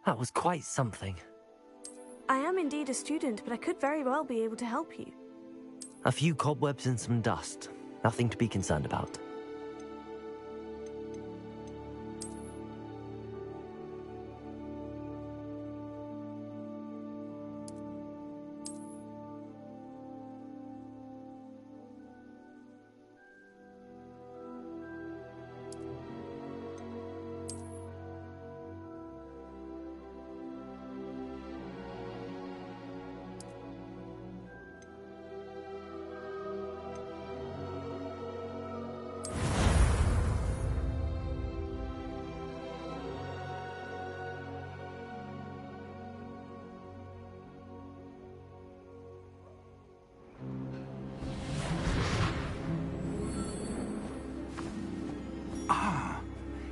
That was quite something. I am indeed a student, but I could very well be able to help you. A few cobwebs and some dust. Nothing to be concerned about.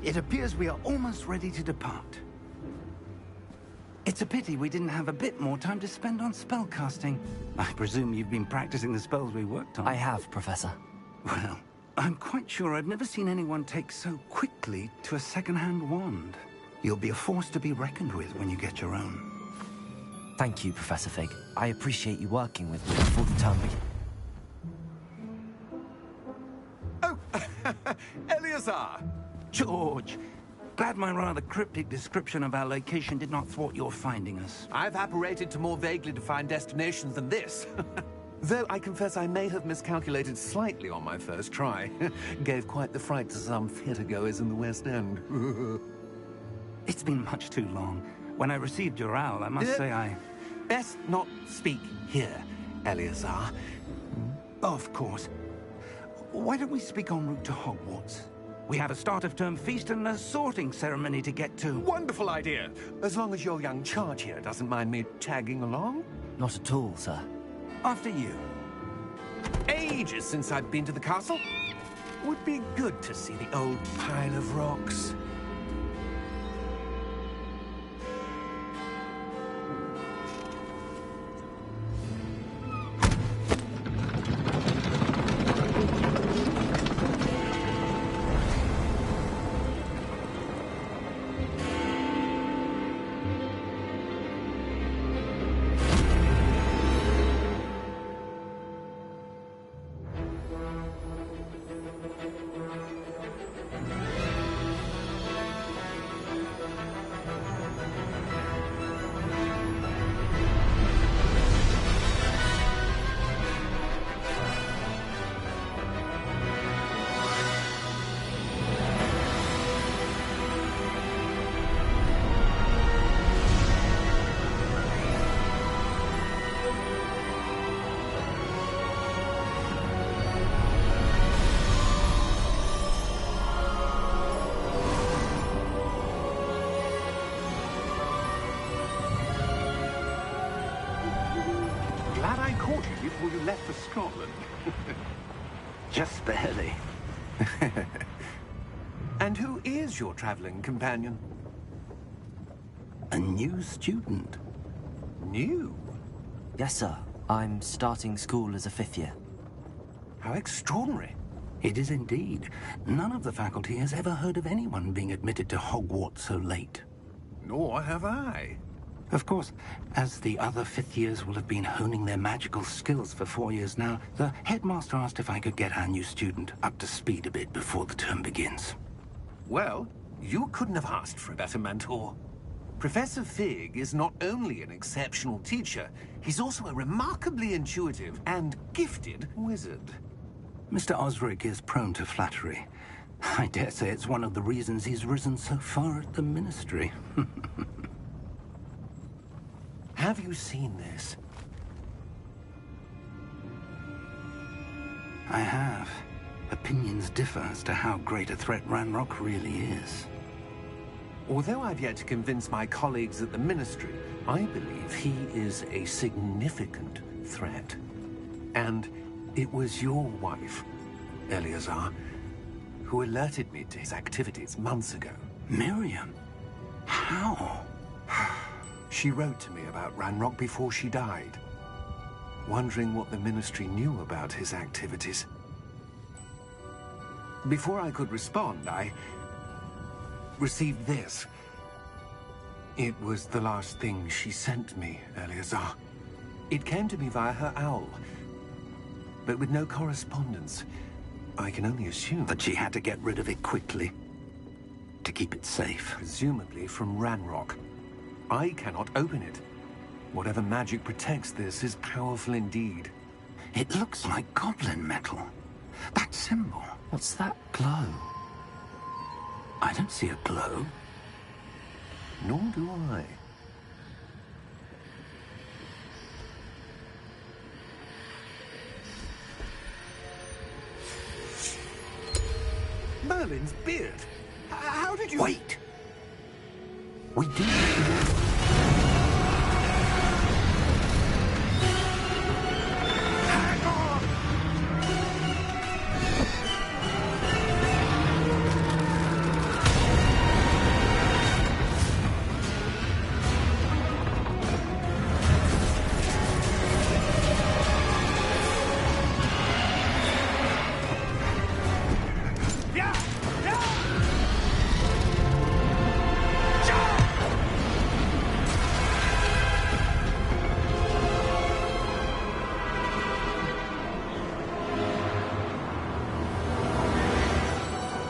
It appears we are almost ready to depart. It's a pity we didn't have a bit more time to spend on spellcasting. I presume you've been practicing the spells we worked on. I have, Professor. Well, I'm quite sure I've never seen anyone take so quickly to a second-hand wand. You'll be a force to be reckoned with when you get your own. Thank you, Professor Fig. I appreciate you working with me before the term begins. Oh, Eleazar! George, glad my rather cryptic description of our location did not thwart your finding us. I've apparated to more vaguely defined destinations than this. Though I confess I may have miscalculated slightly on my first try. Gave quite the fright to some theatre-goers in the West End. It's been much too long. When I received your owl, I must say I... Best not speak here, Eleazar. Of course. Why don't we speak en route to Hogwarts? We have a start-of-term feast and a sorting ceremony to get to. Wonderful idea! As long as your young charge here doesn't mind me tagging along. Not at all, sir. After you. Ages since I've been to the castle. Would be good to see the old pile of rocks. Before you left for Scotland. Just barely. And who is your traveling companion? A new student. New? Yes, sir. I'm starting school as a 5th year. How extraordinary. It is indeed. None of the faculty has ever heard of anyone being admitted to Hogwarts so late. Nor have I. Of course, as the other 5th years will have been honing their magical skills for 4 years now, the headmaster asked if I could get our new student up to speed a bit before the term begins. Well, you couldn't have asked for a better mentor. Professor Fig is not only an exceptional teacher, he's also a remarkably intuitive and gifted wizard. Mr. Osric is prone to flattery. I dare say it's one of the reasons he's risen so far at the Ministry. Have you seen this? I have. Opinions differ as to how great a threat Ranrock really is. Although I've yet to convince my colleagues at the Ministry, I believe he is a significant threat. And it was your wife, Eleazar, who alerted me to his activities months ago. Miriam? How? She wrote to me about Ranrock before she died, wondering what the Ministry knew about his activities. Before I could respond, I received this. It was the last thing she sent me, Eleazar. It came to me via her owl, but with no correspondence. I can only assume That she had to get rid of it quickly, to keep it safe. presumably from Ranrock. I cannot open it. Whatever magic protects this is powerful indeed. It looks like goblin metal. That symbol. What's that glow? I don't see a glow. Nor do I. Merlin's beard! How did you... Wait! We do... Hang on! Yeah! Yeah!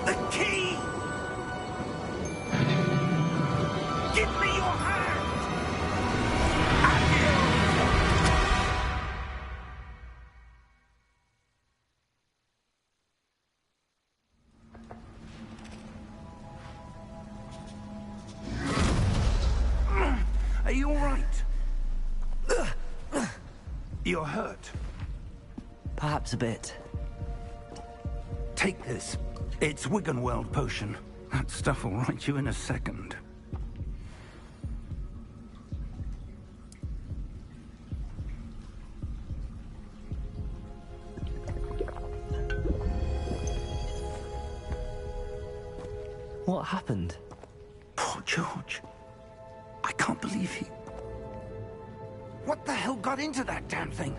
The key! Give me your hand! Are you all right? You're hurt. Perhaps a bit. Take this. It's Wiggenweld potion. That stuff will right you in a second. What happened? Poor George. I can't believe he... What the hell got into that damn thing?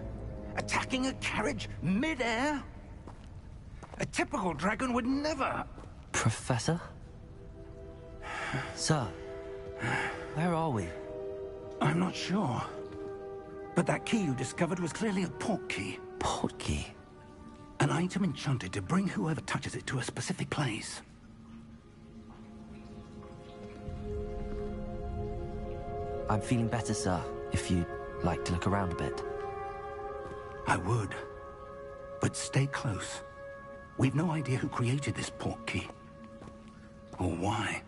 Attacking a carriage mid-air? A typical dragon would never... Professor? Sir, where are we? I'm not sure. But that key you discovered was clearly a port key. Port key? An item enchanted to bring whoever touches it to a specific place. I'm feeling better, sir, if you'd like to look around a bit. I would. But stay close. We've no idea who created this port key. Or why.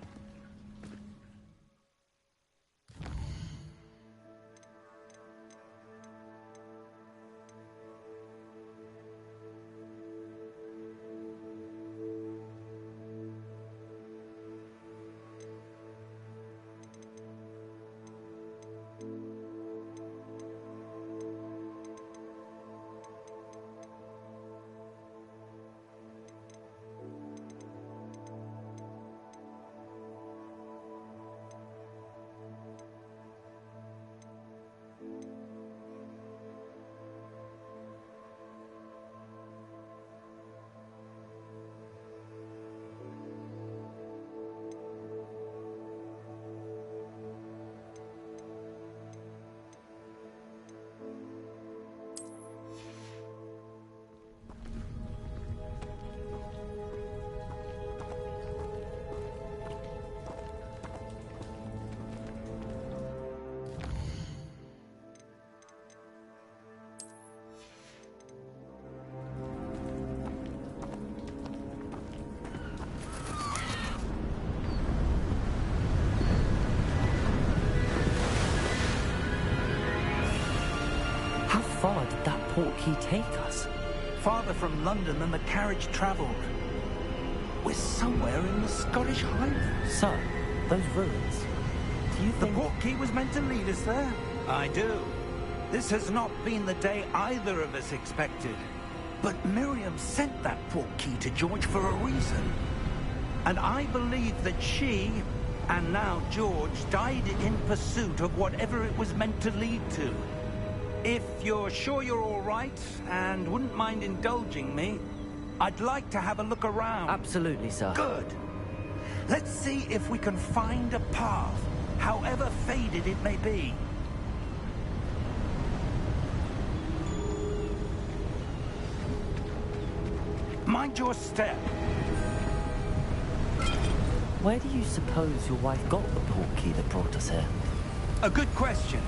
How far did that port key take us? Farther from London than the carriage travelled. We're somewhere in the Scottish Highlands. Sir, those ruins. Do you The think... port key was meant to lead us there? I do. This has not been the day either of us expected. But Miriam sent that port key to George for a reason. And I believe that she, and now George, died in pursuit of whatever it was meant to lead to. If you're sure you're all right, and wouldn't mind indulging me, I'd like to have a look around. Absolutely, sir. Good. Let's see if we can find a path. however faded it may be. Mind your step. Where do you suppose your wife got the portkey that brought us here? A good question.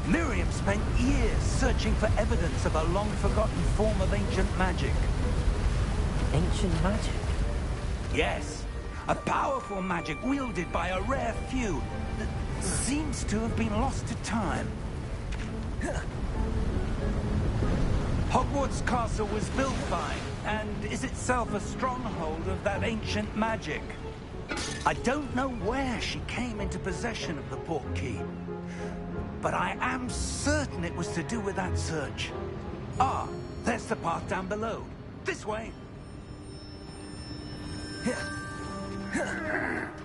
Miriam spent years searching for evidence of a long-forgotten form of ancient magic. Ancient magic? Yes, a powerful magic wielded by a rare few that seems to have been lost to time. Hogwarts Castle was built by, and is itself a stronghold of that ancient magic. I don't know where she came into possession of the portkey, but I am certain it was to do with that search. Ah, there's the path down below. This way.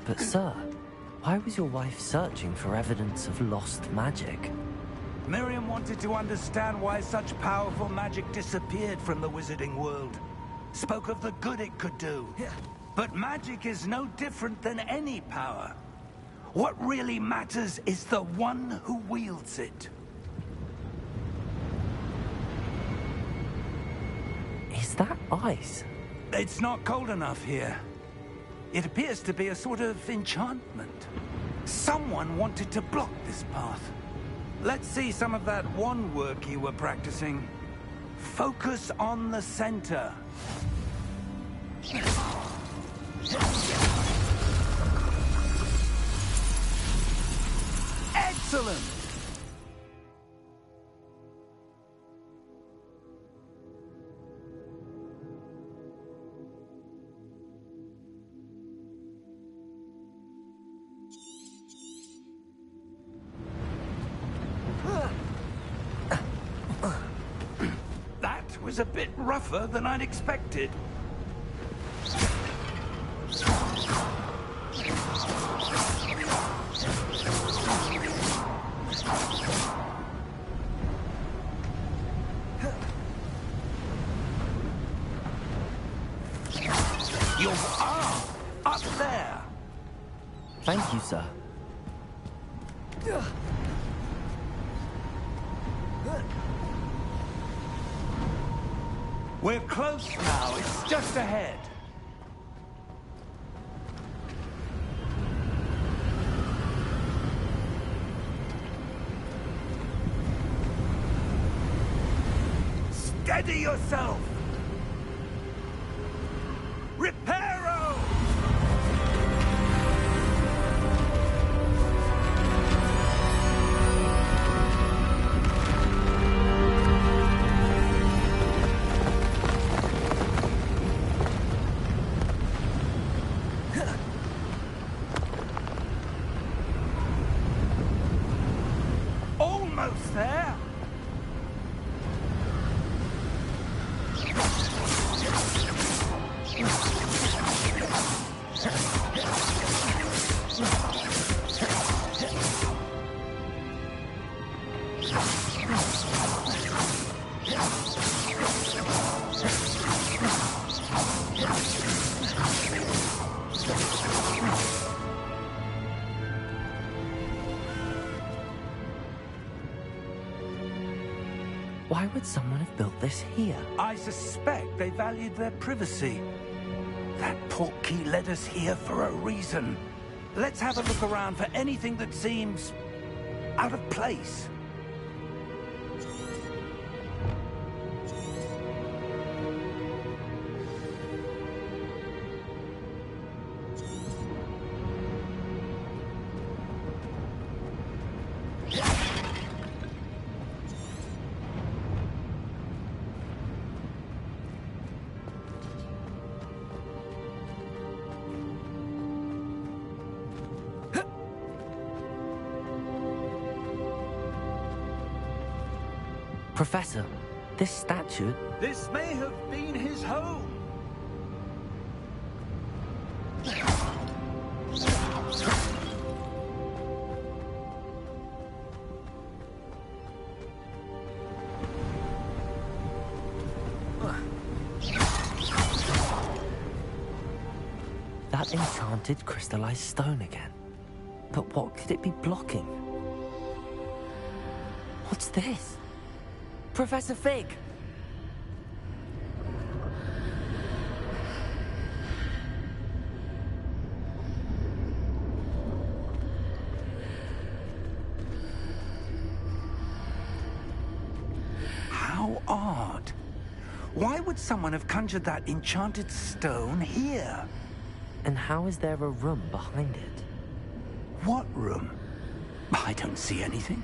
But sir, why was your wife searching for evidence of lost magic? Miriam wanted to understand why such powerful magic disappeared from the wizarding world. Spoke of the good it could do. But magic is no different than any power. What really matters is the one who wields it. Is that ice? It's not cold enough here. It appears to be a sort of enchantment. Someone wanted to block this path. Let's see some of that wand work you were practicing. Focus on the center. Excellent! That was a bit rougher than I'd expected. Your arm! Up there! Thank you, sir. We're close now. It's just ahead. Steady yourself! Reparo! Almost there! Why would someone have built this here? I suspect they valued their privacy. That portkey led us here for a reason. Let's have a look around for anything that seems out of place. Professor, this statue... This may have been his home. That enchanted crystallized stone again. But what could it be blocking? What's this? Professor Fig! How odd. Why would someone have conjured that enchanted stone here? And how is there a room behind it? What room? I don't see anything.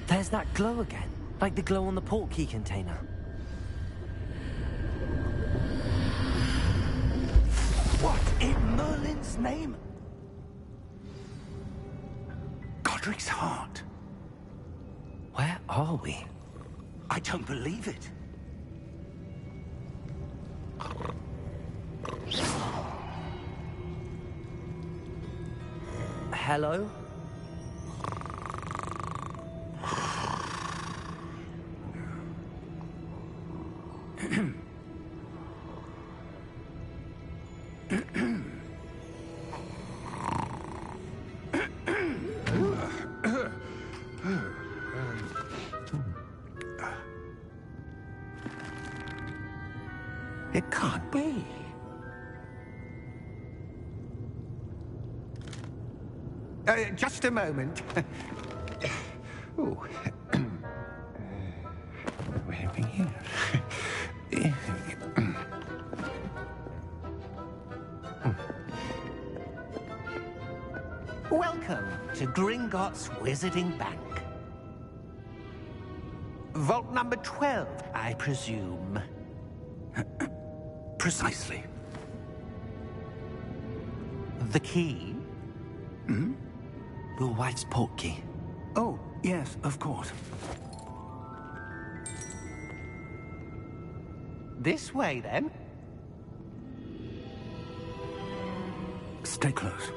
There's that glow again, like the glow on the portkey container. What in Merlin's name? Godric's heart. Where are we? I don't believe it. Hello? It can't be. Just a moment. Oh. What happened here? Welcome to Gringotts Wizarding Bank. Vault number 12, I presume. Precisely. The key? Your wife's portkey. Oh, yes, of course. This way, then. Stay close.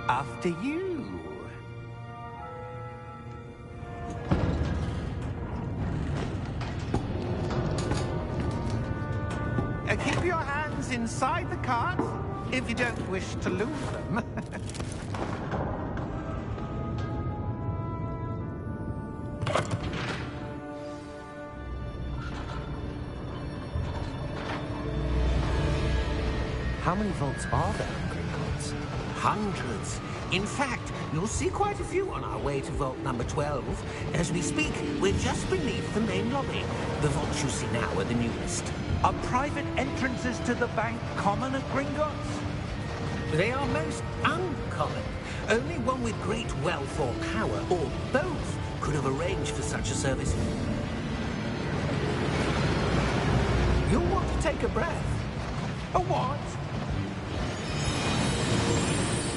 After you. Keep your hands inside the cart if you don't wish to lose them. How many vaults are there in Gringotts? Hundreds. In fact, you'll see quite a few on our way to vault number 12. As we speak, we're just beneath the main lobby. The vaults you see now are the newest. Are private entrances to the bank common at Gringotts? They are most uncommon. Only one with great wealth or power, or both, could have arranged for such a service. You'll want to take a breath. A what?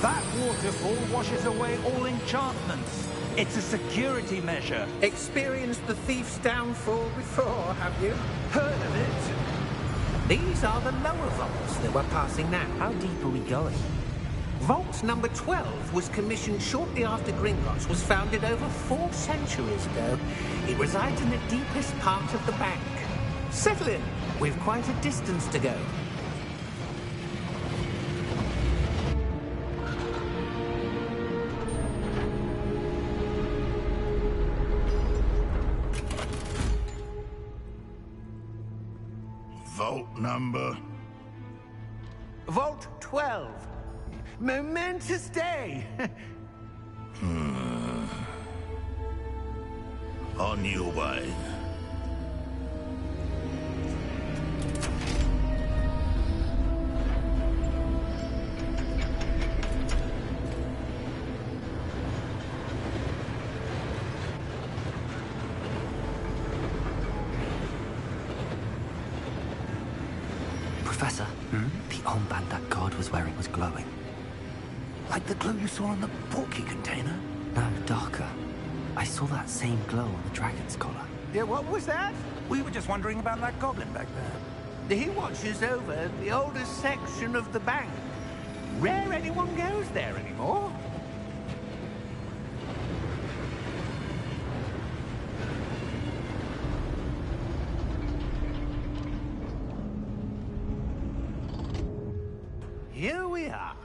That waterfall washes away all enchantments. It's a security measure. Experienced the thief's downfall before, have you? Heard of it? These are the lower vaults that we're passing now. How deep are we going? Vault number 12 was commissioned shortly after Gringotts was founded over 4 centuries ago. It resides in the deepest part of the bank. Settle in. We've quite a distance to go. Vault number? Vault 12. Momentous day. On your way. Professor, the armband that guard was wearing was glowing. Like the glow you saw on the portkey container? No, darker. I saw that same glow on the dragon's collar. Yeah, what was that? We were just wondering about that goblin back there. He watches over the oldest section of the bank. Rare anyone goes there anymore. here we are.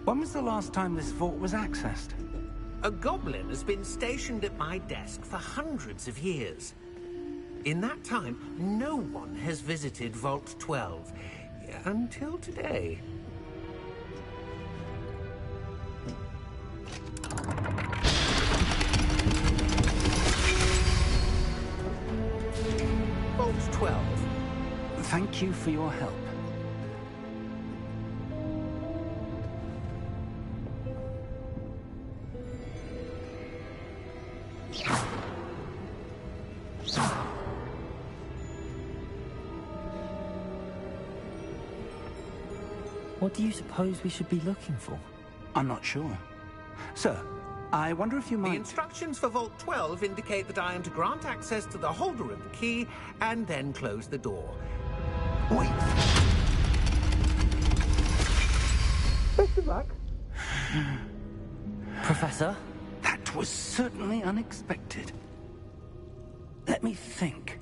When was the last time this vault was accessed? A goblin has been stationed at my desk for hundreds of years. In that time, no one has visited Vault 12. Until today. Vault 12. Thank you for your help. What do you suppose we should be looking for? I'm not sure. Sir, I wonder if you The might... instructions for Vault 12 indicate that I am to grant access to the holder of the key and then close the door. Wait! Best of luck. Professor? That was certainly unexpected. Let me think.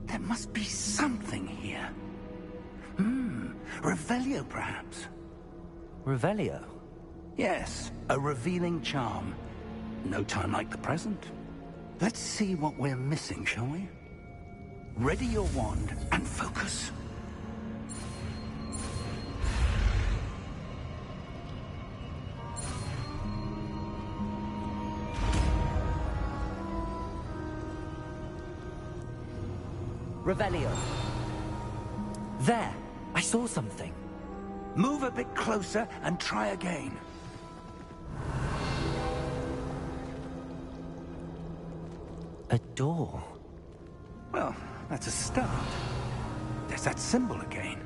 There must be something here. Revelio, perhaps? Revelio? Yes, a revealing charm. No time like the present. Let's see what we're missing, shall we? Ready your wand and focus. Revelio. There! I saw something. Move a bit closer and try again. A door. Well, that's a start. There's that symbol again.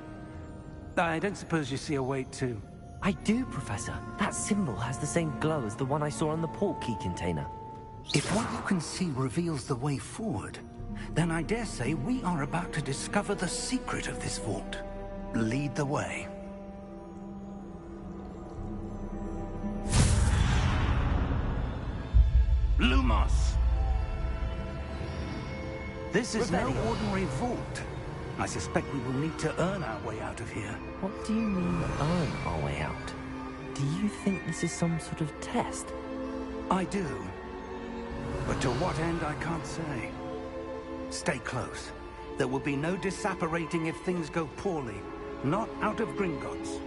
I don't suppose you see a way to... I do, Professor. That symbol has the same glow as the one I saw on the port key container. If what you can see reveals the way forward, then I dare say we are about to discover the secret of this vault. Lead the way. Lumos! This is no Revelio. ordinary vault. I suspect we will need to earn our way out of here. What do you mean, earn our way out? Do you think this is some sort of test? I do. But to what end, I can't say. Stay close. There will be no disapparating if things go poorly. Not out of Gringotts.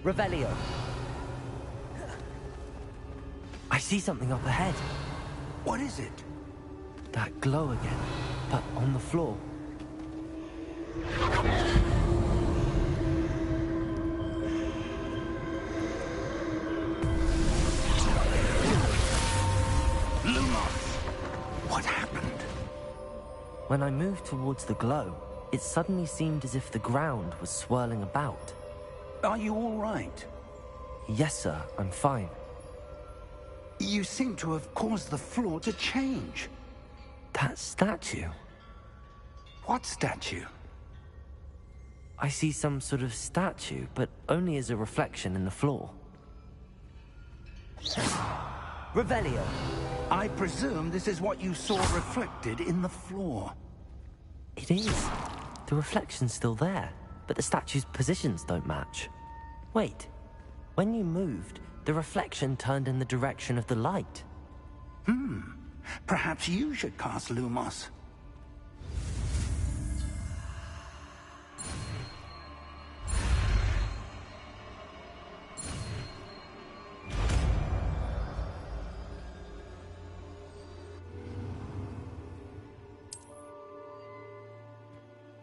Revelio. I see something up ahead. What is it? That glow again, but on the floor. Lumos! What happened? When I moved towards the glow, it suddenly seemed as if the ground was swirling about. Are you all right? Yes, sir, I'm fine. You seem to have caused the floor to change. That statue? What statue? I see some sort of statue, but only as a reflection in the floor. Revelio. I presume this is what you saw reflected in the floor. It is. The reflection's still there, but the statue's positions don't match. Wait. When you moved, the reflection turned in the direction of the light. Perhaps you should cast Lumos.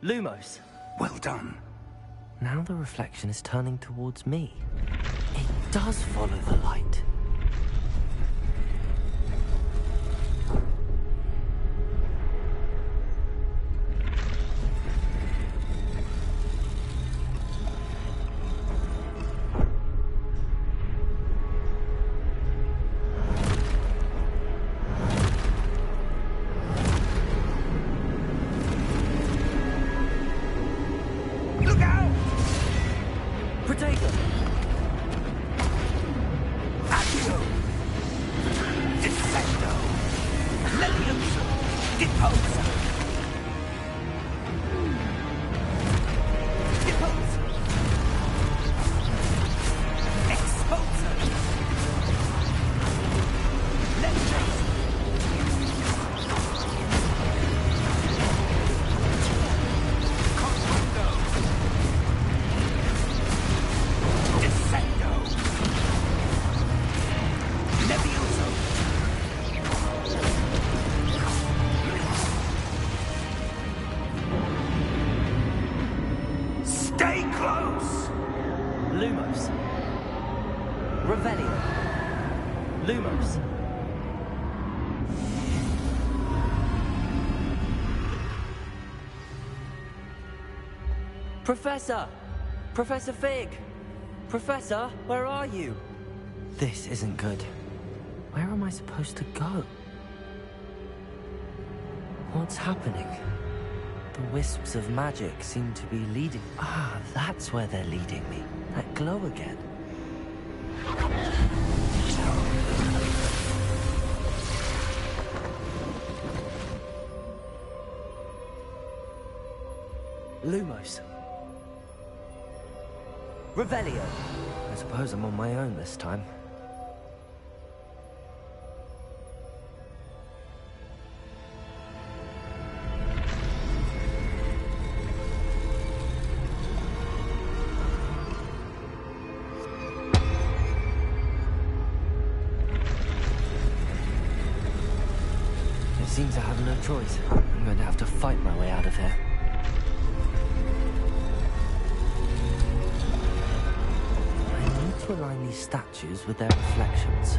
Lumos. Well done. Now the reflection is turning towards me. It does follow the light. Accio! Descendo! Levioso! Deposa! Deposa! Exposa! Levioso! Confundo! Descendo! Levioso! Stay close! Lumos. Revelio. Lumos. Professor! Professor Fig! Professor, where are you? This isn't good. Where am I supposed to go? What's happening? The wisps of magic seem to be leading... Ah, that's where they're leading me. That glow again. Lumos. Revelio. I suppose I'm on my own this time. It seems I have no choice. I'm going to have to fight my way out of here. I need to align these statues with their reflections.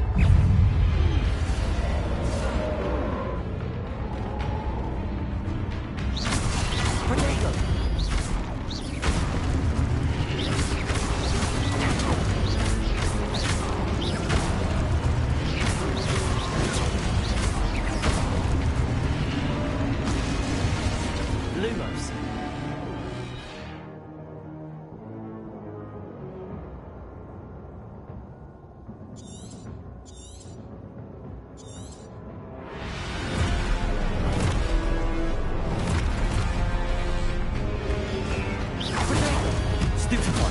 Protego! Lumos. Stupefy.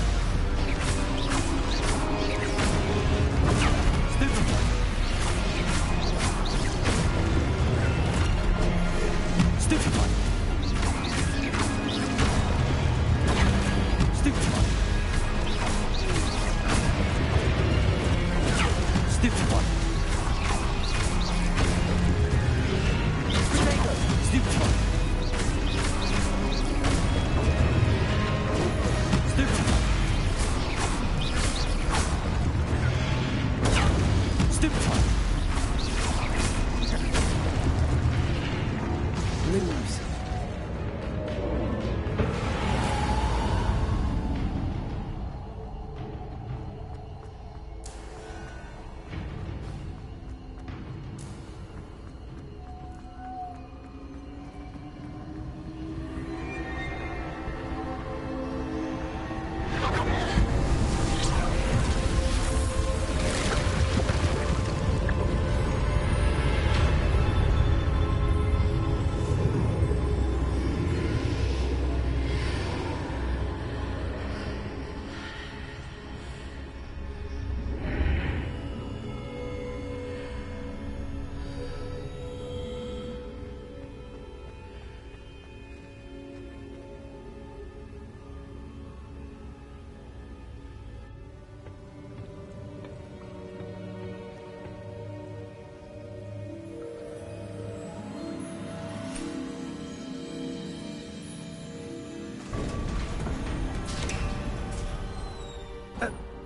Stupefy. Stupefy. Stupefy. Stupefy. Protego. Stupefy. Stupefy. Lumos.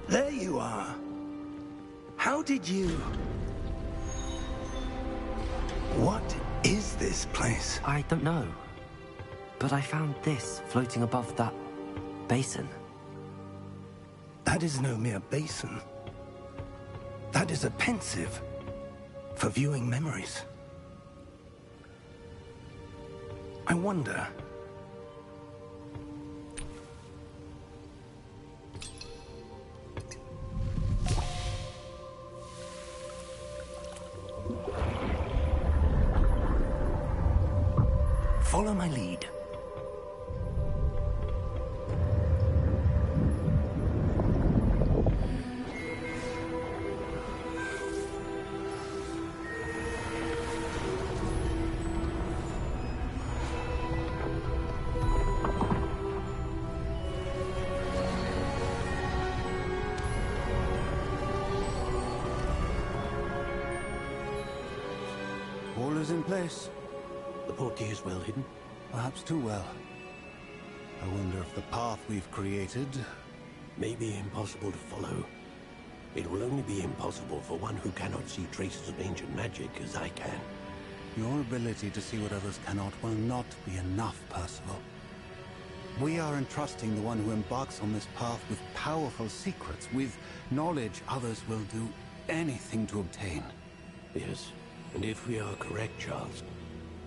There you are. How did you... What is this place? I don't know. But I found this floating above that basin. That is no mere basin. That is a pensive for viewing memories. I wonder... Follow my lead. All is in place. The portkey is well hidden. Perhaps too well. I wonder if the path we've created... May be impossible to follow. It will only be impossible for one who cannot see traces of ancient magic as I can. Your ability to see what others cannot will not be enough, Percival. We are entrusting the one who embarks on this path with powerful secrets, with knowledge others will do anything to obtain. Yes, and if we are correct, Charles,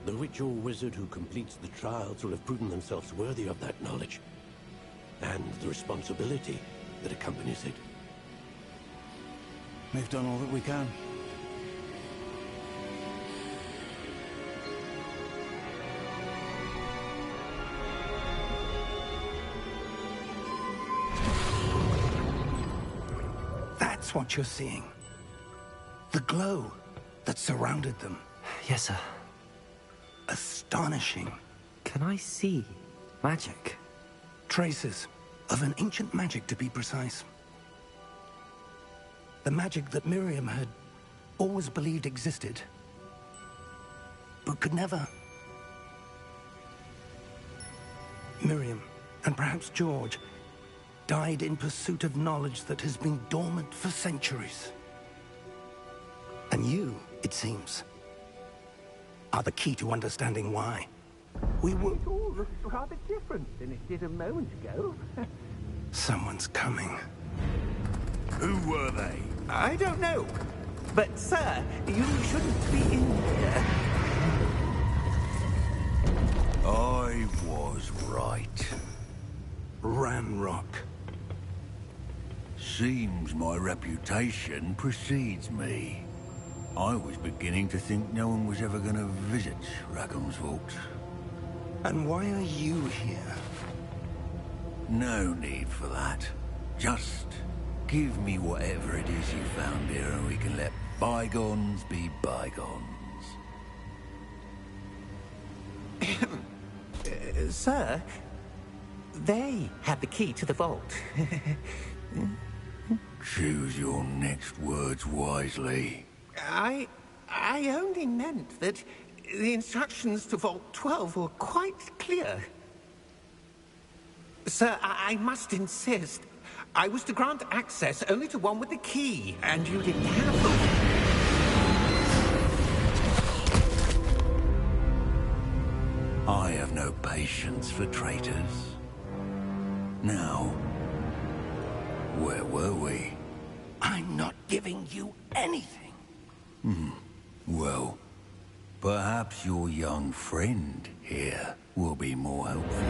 the ritual wizard who completes the trials will have proven themselves worthy of that knowledge, and the responsibility that accompanies it. We've done all that we can. That's what you're seeing. The glow that surrounded them. Yes, sir. Astonishing. Can I see magic? Traces of an ancient magic, to be precise. The magic that Miriam had always believed existed, but could never. Miriam, and perhaps George, died in pursuit of knowledge that has been dormant for centuries. And you, it seems, are the key to understanding why. We were... It all looks rather different than it did a moment ago. Someone's coming. Who were they? I don't know. But, sir, you shouldn't be in here. I was right. Ranrock. Seems my reputation precedes me. I was beginning to think no one was ever going to visit Rackham's Vault. And why are you here? No need for that. Just give me whatever it is you found here and we can let bygones be bygones. Sir, they had the key to the vault. Choose your next words wisely. I only meant that the instructions to Vault 12 were quite clear. Sir, I must insist. I was to grant access only to one with the key, and you didn't have them. I have no patience for traitors. Now, where were we? I'm not giving you anything. Well, perhaps your young friend here will be more helpful.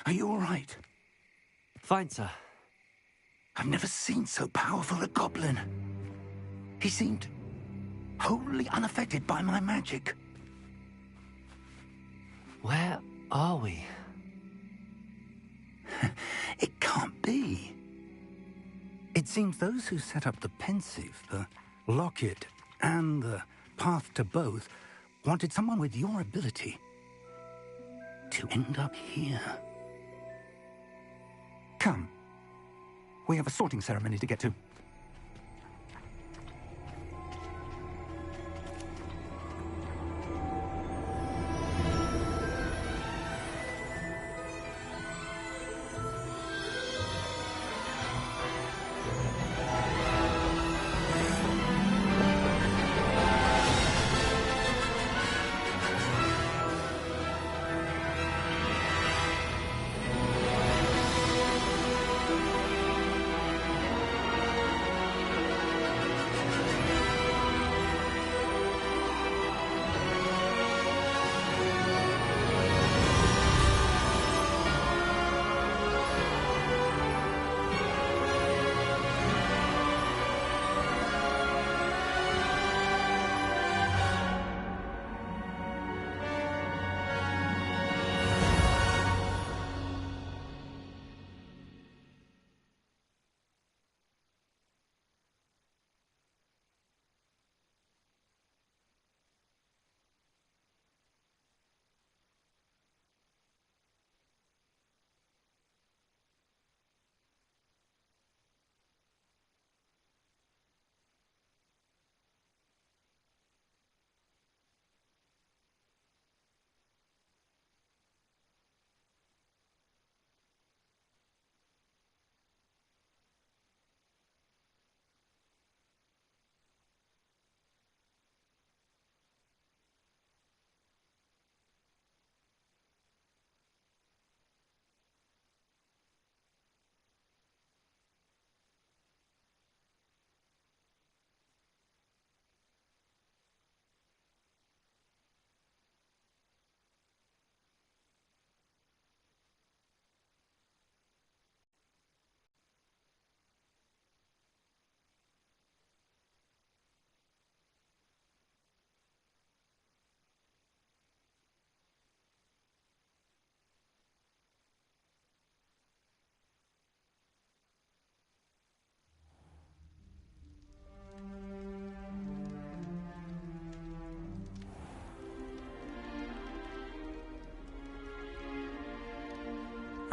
Are you all right? Fine, sir. I've never seen so powerful a goblin. He seemed wholly unaffected by my magic. Where are we? It can't be. It seems those who set up the Pensieve, the Locket, and the Path to both wanted someone with your ability to end up here. Come. We have a sorting ceremony to get to.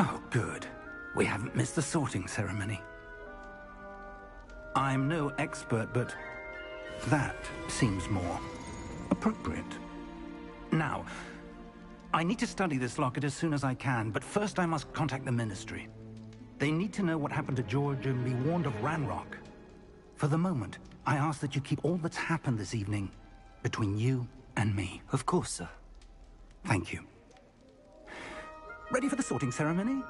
Oh, good. We haven't missed the sorting ceremony. I'm no expert, but that seems more appropriate. Now, I need to study this locket as soon as I can, but first I must contact the Ministry. They need to know what happened to George and be warned of Ranrock. For the moment, I ask that you keep all that's happened this evening between you and me. Of course, sir. Thank you. Ready for the sorting ceremony?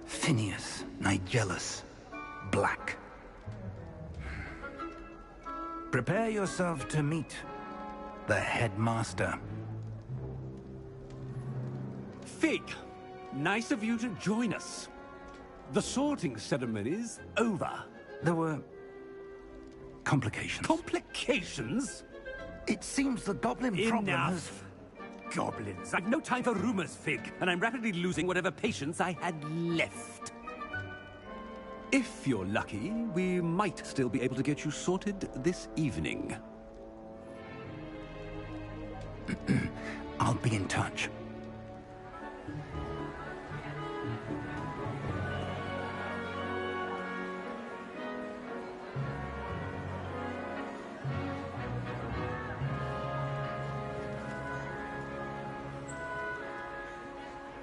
Phineas Nigellus Black. Prepare yourself to meet the headmaster. Fig, nice of you to join us. The sorting ceremony's over. There were complications. Complications? It seems the goblin problem has... Enough. Goblins. I've no time for rumors, Fig, and I'm rapidly losing whatever patience I had left. If you're lucky, we might still be able to get you sorted this evening. I'll be in touch.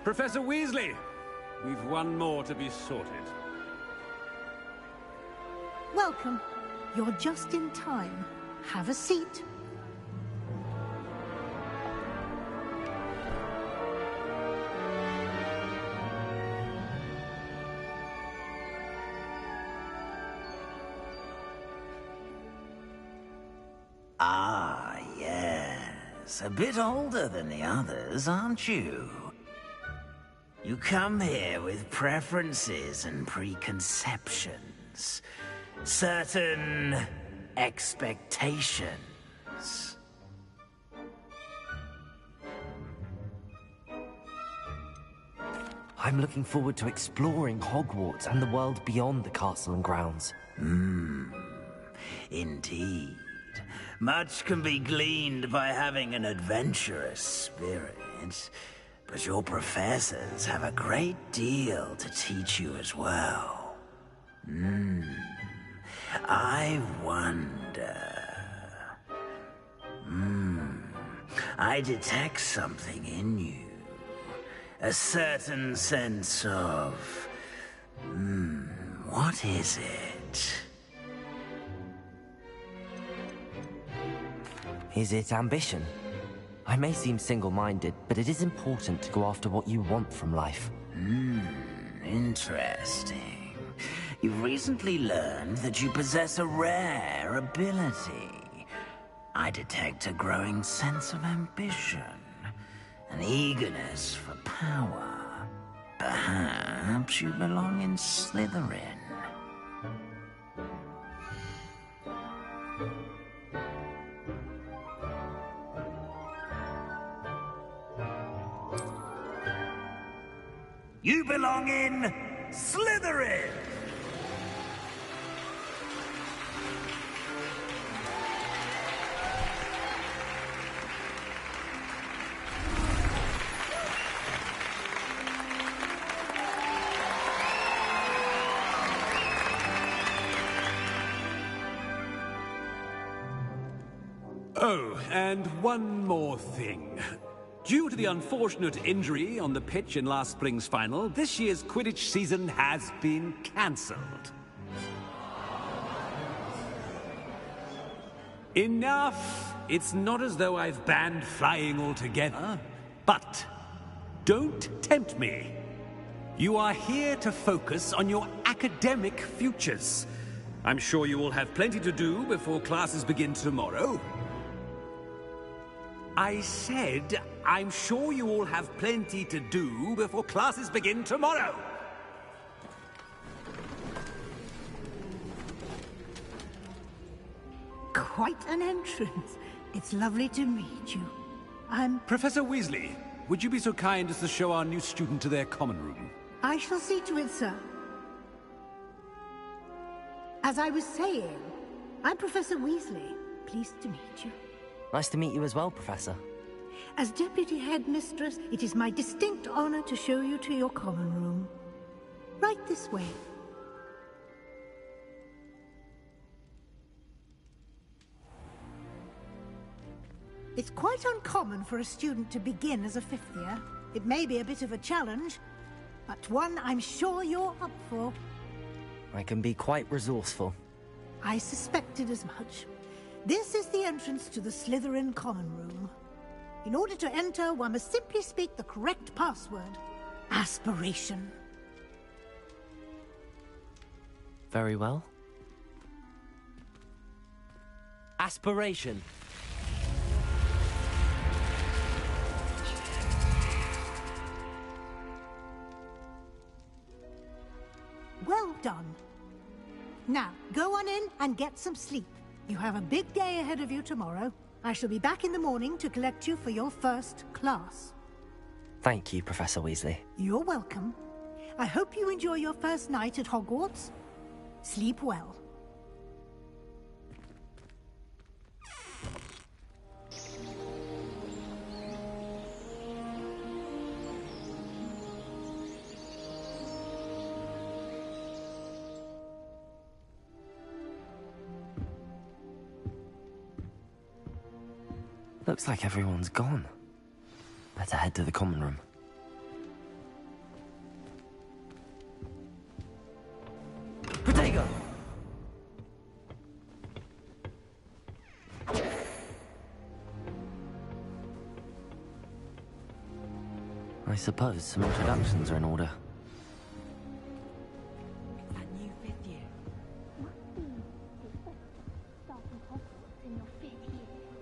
Professor Weasley, we've one more to be sorted. Welcome. You're just in time. Have a seat. Ah, yes. A bit older than the others, aren't you? You come here with preferences and preconceptions. Certain expectations. I'm looking forward to exploring Hogwarts and the world beyond the castle and grounds. Indeed. Much can be gleaned by having an adventurous spirit, but your professors have a great deal to teach you as well. I wonder... I detect something in you. A certain sense of... what is it? Is it ambition? I may seem single-minded, but it is important to go after what you want from life. Interesting. You've recently learned that you possess a rare ability. I detect a growing sense of ambition, an eagerness for power. Perhaps you belong in Slytherin. You belong in Slytherin! Oh, and one more thing. Due to the unfortunate injury on the pitch in last spring's final, this year's Quidditch season has been cancelled. Enough! It's not as though I've banned flying altogether, but don't tempt me. You are here to focus on your academic futures. I'm sure you will have plenty to do before classes begin tomorrow. I said, I'm sure you all have plenty to do before classes begin tomorrow. Quite an entrance. It's lovely to meet you. Professor Weasley, would you be so kind as to show our new student to their common room? I shall see to it, sir. As I was saying, I'm Professor Weasley. Pleased to meet you. Nice to meet you as well, Professor. As Deputy Headmistress, it is my distinct honor to show you to your common room. Right this way. It's quite uncommon for a student to begin as a fifth year. It may be a bit of a challenge, but one I'm sure you're up for. I can be quite resourceful. I suspected as much. This is the entrance to the Slytherin common room. In order to enter, one must simply speak the correct password. Aspiration. Very well. Aspiration. Well done. Now, go on in and get some sleep. You have a big day ahead of you tomorrow. I shall be back in the morning to collect you for your first class. Thank you, Professor Weasley. You're welcome. I hope you enjoy your first night at Hogwarts. Sleep well. Looks like everyone's gone. Better head to the common room. Protego! I suppose some introductions are in order. That new fifth year.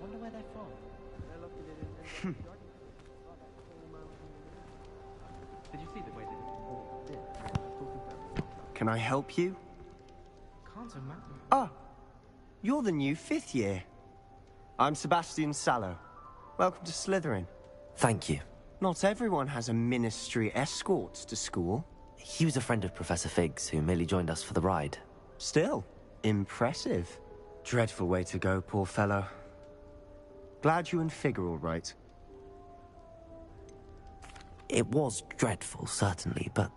Wonder where they're from. Did you see the way Can I help you? Can't imagine. Ah, you're the new 5th year. I'm Sebastian Sallow. Welcome to Slytherin. Thank you. Not everyone has a ministry escort to school. He was a friend of Professor Fig's who merely joined us for the ride. Still, impressive. Dreadful way to go, poor fellow. Glad you and Fig are all right. It was dreadful, certainly, but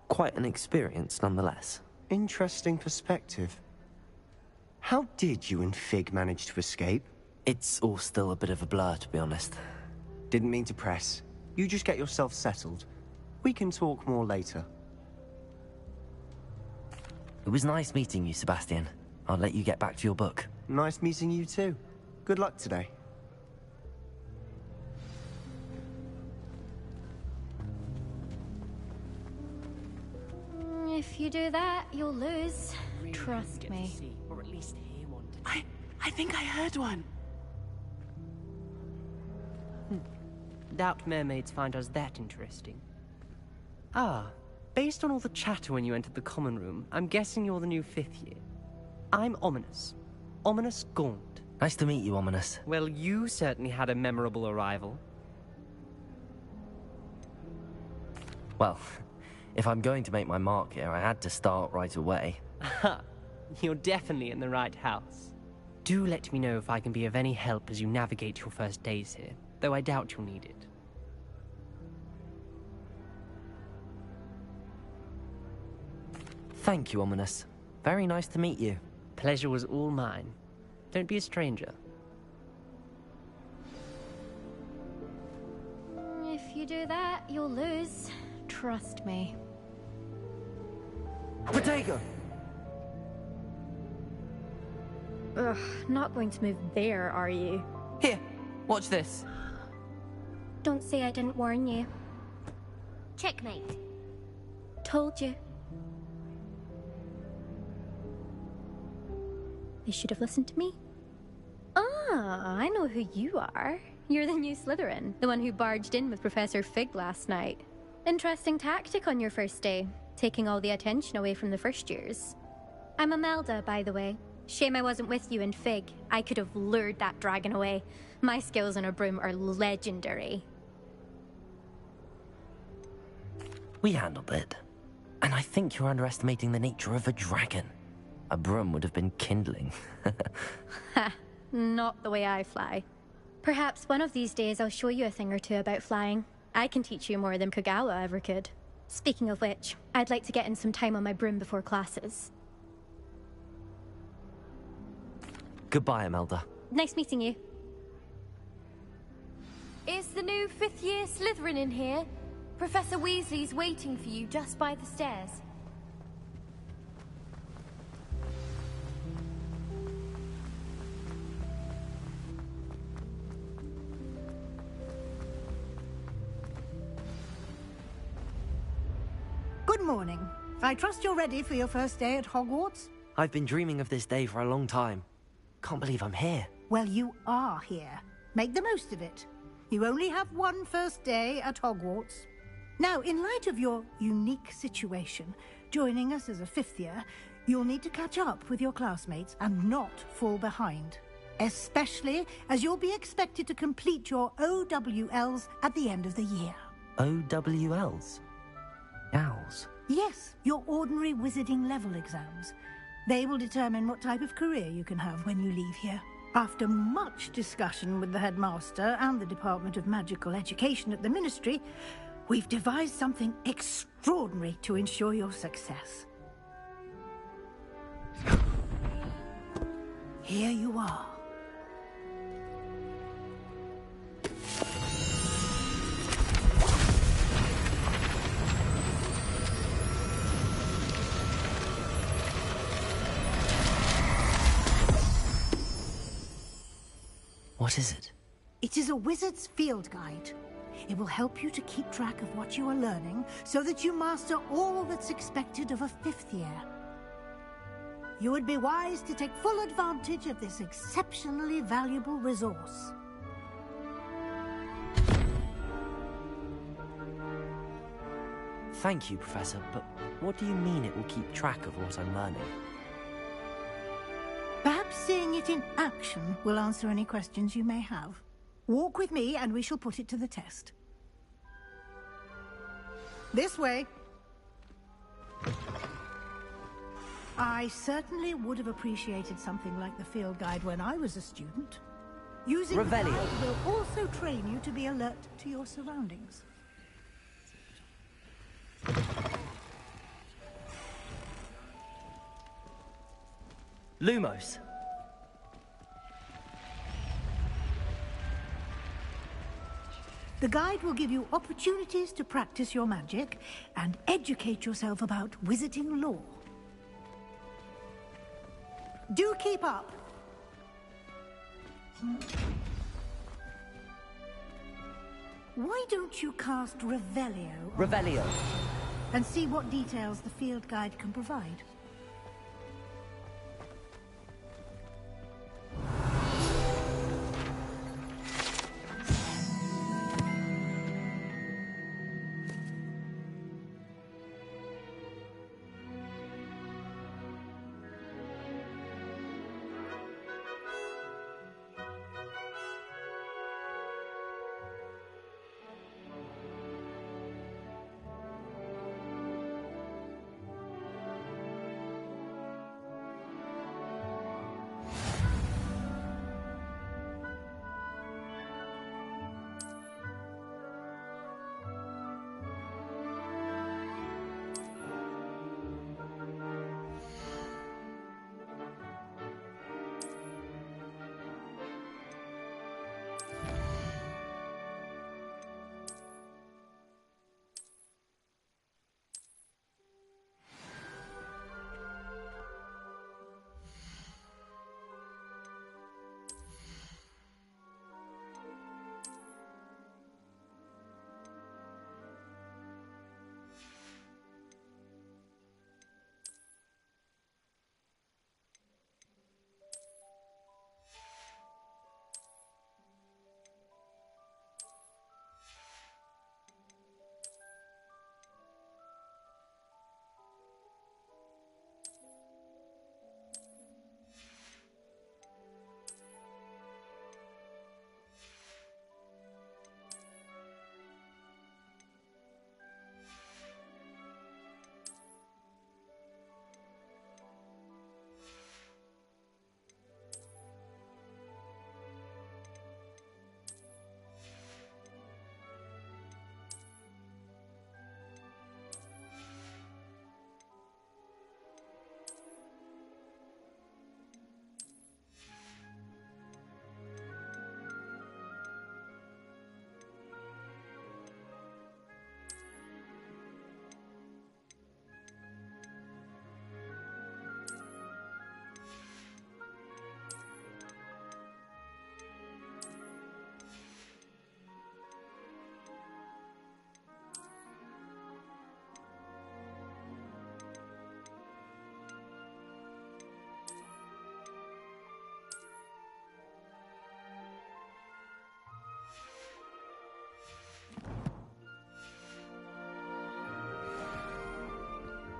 quite an experience nonetheless. Interesting perspective. How did you and Fig manage to escape? It's all still a bit of a blur, to be honest. Didn't mean to press. You just get yourself settled. We can talk more later. It was nice meeting you, Sebastian. I'll let you get back to your book. Nice meeting you too. Good luck today. If you do that, you'll lose. Trust me. Or at least hear one. I think I heard one. Doubt mermaids find us that interesting. Ah, based on all the chatter when you entered the common room, I'm guessing you're the new 5th year. I'm Ominous. Ominous Gaunt. Nice to meet you, Ominous. Well, you certainly had a memorable arrival. Well, if I'm going to make my mark here, I had to start right away. Aha, you're definitely in the right house. Do let me know if I can be of any help as you navigate your first days here, though I doubt you'll need it. Thank you, Ominous. Very nice to meet you. Pleasure was all mine. Don't be a stranger. If you do that, you'll lose. Trust me. Protego! Ugh, not going to move there, are you? Here, watch this. Don't say I didn't warn you. Checkmate. Told you. They should have listened to me. Ah, I know who you are. You're the new Slytherin, the one who barged in with Professor Fig last night. Interesting tactic on your first day, taking all the attention away from the first years. I'm Imelda, by the way. Shame I wasn't with you in Fig. I could have lured that dragon away. My skills on a broom are legendary. We handled it. And I think you're underestimating the nature of a dragon. A broom would have been kindling. Ha, not the way I fly. Perhaps one of these days I'll show you a thing or two about flying. I can teach you more than Kogawa ever could. Speaking of which, I'd like to get in some time on my broom before classes. Goodbye, Imelda. Nice meeting you. Is the new 5th year Slytherin in here? Professor Weasley's waiting for you just by the stairs. Good morning. I trust you're ready for your first day at Hogwarts? I've been dreaming of this day for a long time. Can't believe I'm here. Well, you are here. Make the most of it. You only have one first day at Hogwarts. Now, in light of your unique situation, joining us as a 5th year, you'll need to catch up with your classmates and not fall behind. Especially as you'll be expected to complete your OWLs at the end of the year. OWLs? Owls? Yes, your ordinary wizarding level exams. They will determine what type of career you can have when you leave here. After much discussion with the headmaster and the Department of Magical Education at the Ministry, we've devised something extraordinary to ensure your success. Here you are. What is it? It is a wizard's field guide. It will help you to keep track of what you are learning so that you master all that's expected of a 5th year. You would be wise to take full advantage of this exceptionally valuable resource. Thank you, Professor, but what do you mean it will keep track of what I'm learning? Perhaps seeing it in action will answer any questions you may have. Walk with me and we shall put it to the test. This way. I certainly would have appreciated something like the field guide when I was a student. Using the guide will also train you to be alert to your surroundings. Lumos. The guide will give you opportunities to practice your magic and educate yourself about wizarding lore. Do keep up. Why don't you cast Revelio? Revelio. And see what details the field guide can provide.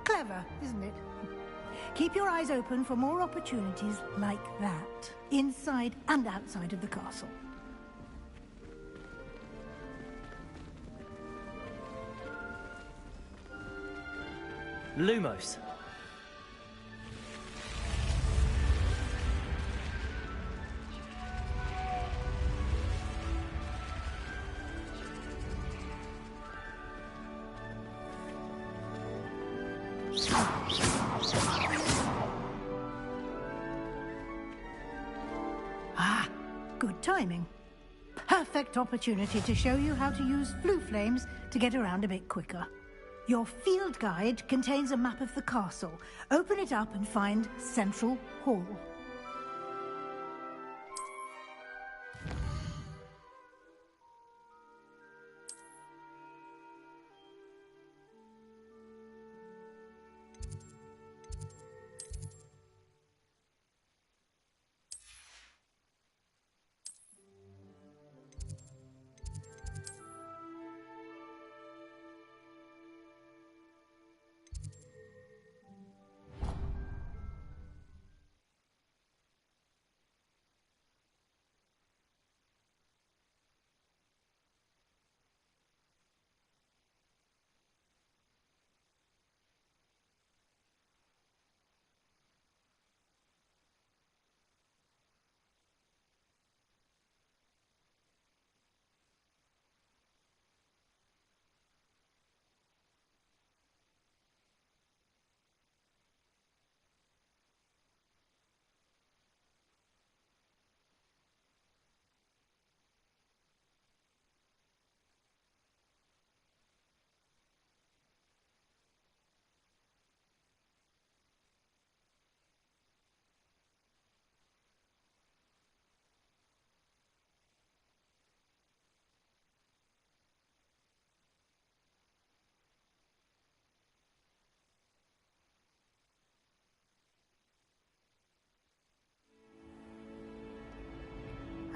Clever, isn't it? Keep your eyes open for more opportunities like that, inside and outside of the castle. Lumos. Ah, good timing. Perfect opportunity to show you how to use flue flames to get around a bit quicker. Your field guide contains a map of the castle. Open it up and find Central Hall.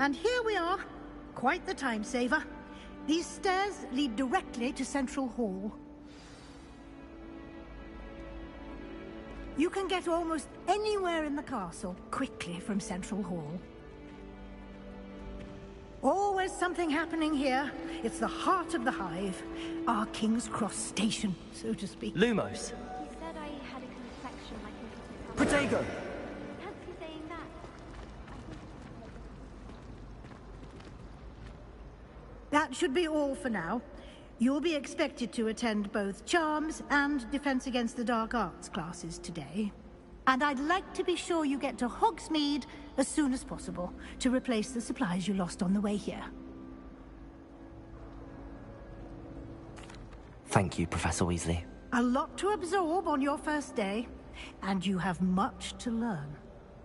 And here we are. Quite the time saver. These stairs lead directly to Central Hall. You can get almost anywhere in the castle quickly from Central Hall. Always something happening here. It's the heart of the Hive. Our King's Cross station, so to speak. Lumos. He said I had a complexion like Mrs. Protego! Fancy saying that. That should be all for now. You'll be expected to attend both Charms and Defense Against the Dark Arts classes today. And I'd like to be sure you get to Hogsmeade as soon as possible to replace the supplies you lost on the way here. Thank you, Professor Weasley. A lot to absorb on your first day, and you have much to learn.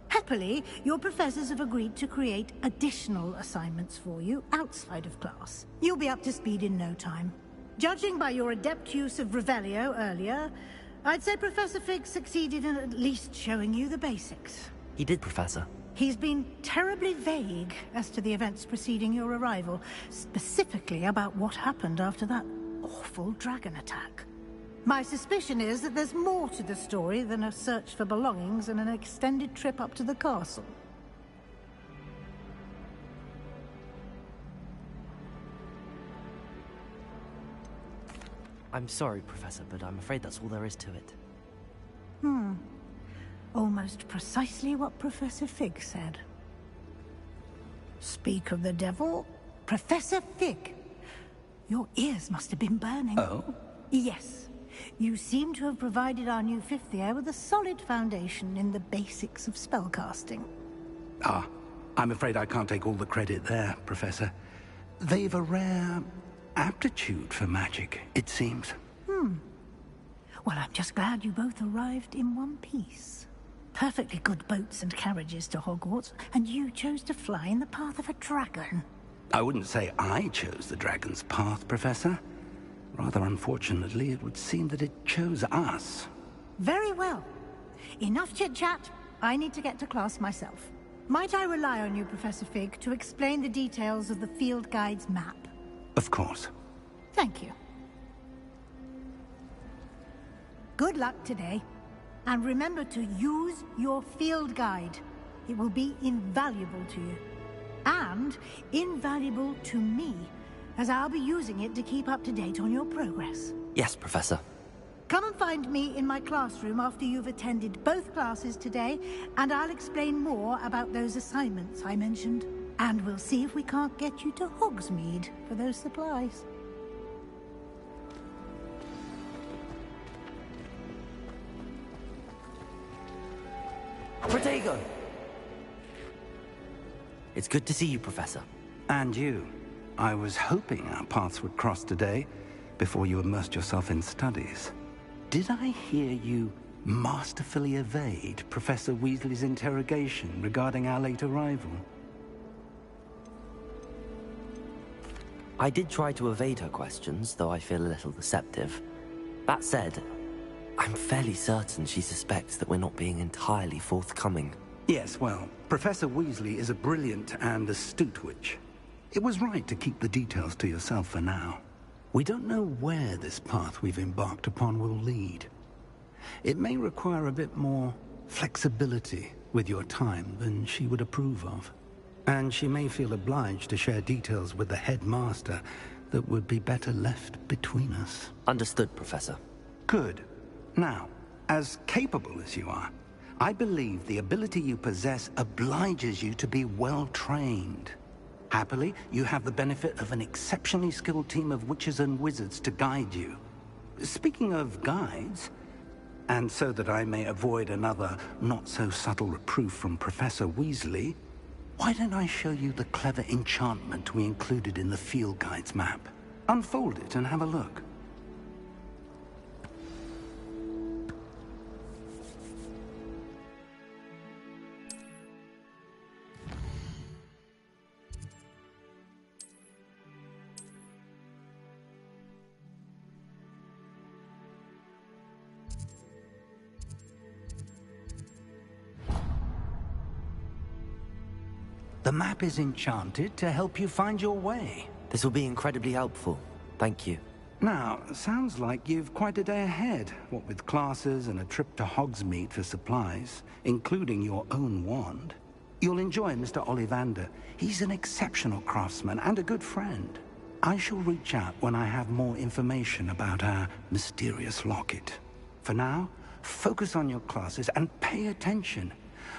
Happily, your professors have agreed to create additional assignments for you outside of class. You'll be up to speed in no time. Judging by your adept use of Revelio earlier, I'd say Professor Fig succeeded in at least showing you the basics. He did, Professor. He's been terribly vague as to the events preceding your arrival, specifically about what happened after that awful dragon attack. My suspicion is that there's more to the story than a search for belongings and an extended trip up to the castle. I'm sorry, Professor, but I'm afraid that's all there is to it. Almost precisely what Professor Fig said. Speak of the devil, Professor Fig. Your ears must have been burning. Oh? Yes. You seem to have provided our new fifth year with a solid foundation in the basics of spellcasting. Ah, I'm afraid I can't take all the credit there, Professor. They've a rare aptitude for magic, it seems. Well, I'm just glad you both arrived in one piece. Perfectly good boats and carriages to Hogwarts, and you chose to fly in the path of a dragon. I wouldn't say I chose the dragon's path, Professor. Rather unfortunately, it would seem that it chose us. Very well. Enough chit-chat. I need to get to class myself. Might I rely on you, Professor Fig, to explain the details of the field guide's map? Of course. Thank you. Good luck today. And remember to use your field guide. It will be invaluable to you. And invaluable to me, as I'll be using it to keep up to date on your progress. Yes, Professor. Come and find me in my classroom after you've attended both classes today, and I'll explain more about those assignments I mentioned. And we'll see if we can't get you to Hogsmeade for those supplies. Protego! It's good to see you, Professor. And you. I was hoping our paths would cross today, before you immersed yourself in studies. Did I hear you masterfully evade Professor Weasley's interrogation regarding our late arrival? I did try to evade her questions, though I feel a little deceptive. That said, I'm fairly certain she suspects that we're not being entirely forthcoming. Yes, well, Professor Weasley is a brilliant and astute witch. It was right to keep the details to yourself for now. We don't know where this path we've embarked upon will lead. It may require a bit more flexibility with your time than she would approve of. And she may feel obliged to share details with the headmaster that would be better left between us. Understood, Professor. Good. Now, as capable as you are, I believe the ability you possess obliges you to be well trained. Happily, you have the benefit of an exceptionally skilled team of witches and wizards to guide you. Speaking of guides, and so that I may avoid another not-so-subtle reproof from Professor Weasley, why don't I show you the clever enchantment we included in the field guide's map? Unfold it and have a look. The map is enchanted to help you find your way. This will be incredibly helpful. Thank you. Now, sounds like you've quite a day ahead, what with classes and a trip to Hogsmeade for supplies, including your own wand. You'll enjoy Mr. Ollivander. He's an exceptional craftsman and a good friend. I shall reach out when I have more information about our mysterious locket. For now, focus on your classes and pay attention.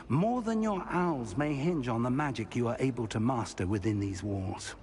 More than your owls may hinge on the magic you are able to master within these walls.